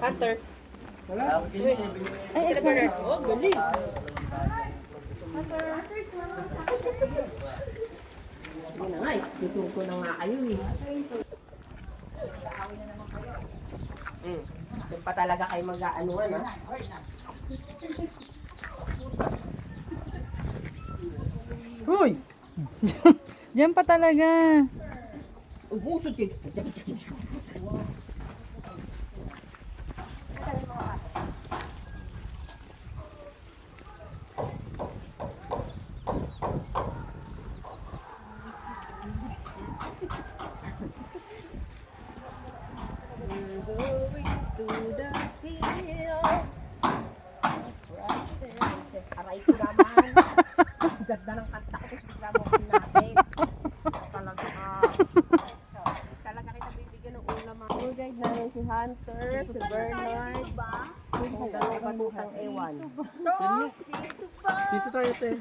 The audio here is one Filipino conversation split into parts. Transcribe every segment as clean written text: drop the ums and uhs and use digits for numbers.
Hunter. Wala. Ay, Bernard. Oh, galing. Yun na nga eh. Tuturo ko na nga kayo eh. Doon pa talaga kayo mag-aanuan ha. Hoy! Diyan pa talaga. Ubusod kayo. Aray ko naman. Ganda ng kanta ko. Tapos bigla mo ako natin. Talaga kita bibigyan ng ulam. Tour guide namin si Hunter, si Bernard. Yung dalawang batutang ewan. Dito tayo, te.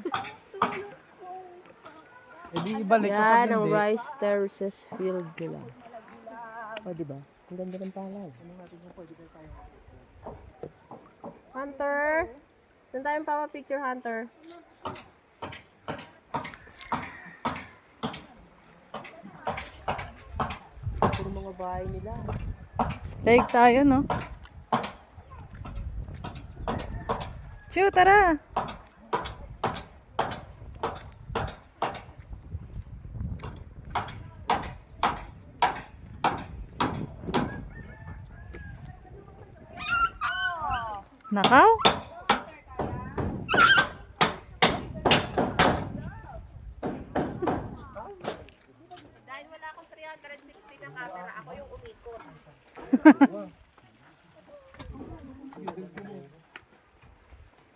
Eh di ibalik ko Yan pag ang hindi. rice terraces field nila. O, diba? Ang ganda ng palay. Hunter! Saan tayong papa-picture, Hunter? Puro mga bahay nila. Take tayo, no? Chu, tara! Nakaw? Dahil wala akong 360 na camera, ako yung umikot.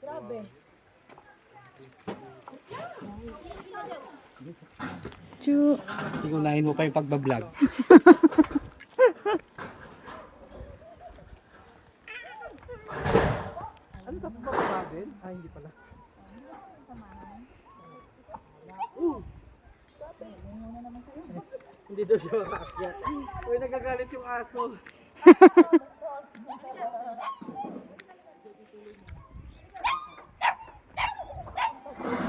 Grabe. Chu. Sige, unahin mo pa yung pagbablog. Ano ka pa ba? Ay, hindi pala. Hindi daw siya makaakyat. Uy, nagagalit yung aso.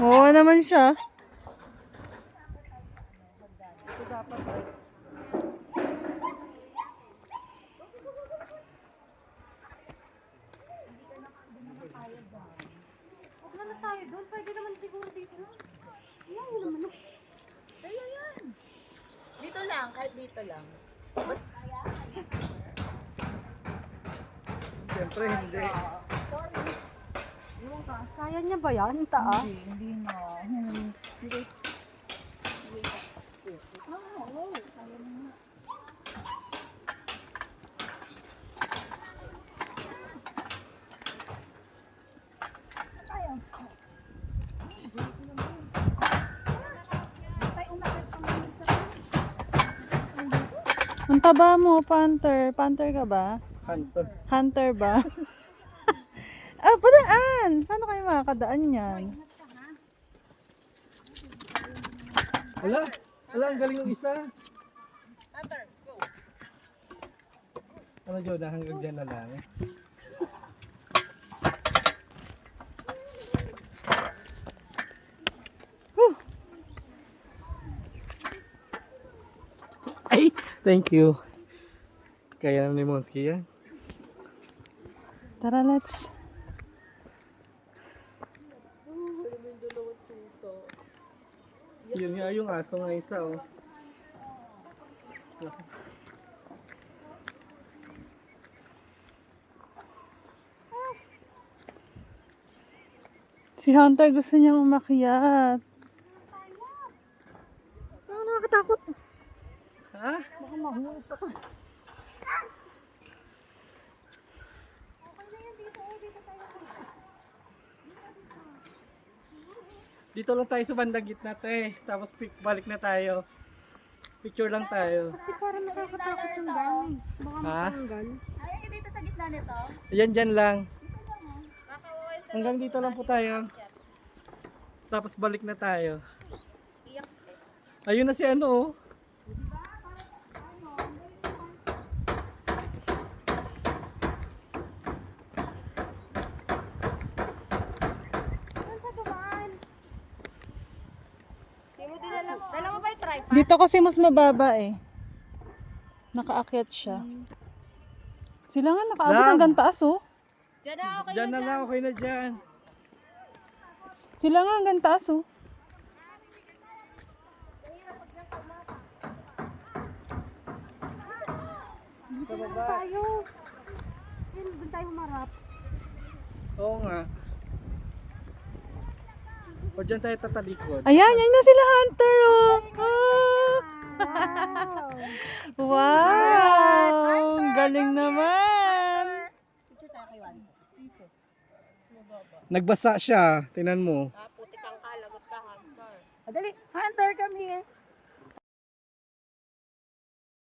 Oo naman siya. Ito dapat. Dito lang, kahit dito lang. Siyempre, hindi. Kaya niya ba yan? Taas? Ang taba mo, Panther. Panther ka ba? Hunter. Hunter ba? Ah, padaan! Paano kayo makakadaan yan? Wala. Wala, ang galing ng isa. Hunter, go. Ano, Joda, hanggang dyan na lang. Ay, thank you. Kaya na ni Monski yan. Tara, let's. Yun nga yung aso nga isa, oh. Si Hunter gusto niyang umakyat. Ah, nakakatakot. Ha? Baka mahulog ka. Dito lang tayo sa bandang gitna, te. Tapos balik na tayo. Picture lang tayo. Kasi parang nakakatakot yung dami. Baka Ha? matanggal. Ayaw dito sa gitna nito. Ayan, dyan lang. Hanggang dito lang po tayo. Tapos balik na tayo. Ayun na si ano, oh. Dito kasi mas mababa eh. Nakaakyat siya. Sila nga nakaabot Lang. hanggang taas oh. Diyan na, okay Diyan na lang, okay na dyan. Sila nga hanggang taas oh. tayo. Doon tayo humarap. Oo nga. O dyan tayo tatalikod. Ayan, yan na sila Hunter oh. Wow! Ang galing naman. Nagbasa siya, tinan mo. Puti kang kalagot ka, Hunter. Dali, Hunter, come here.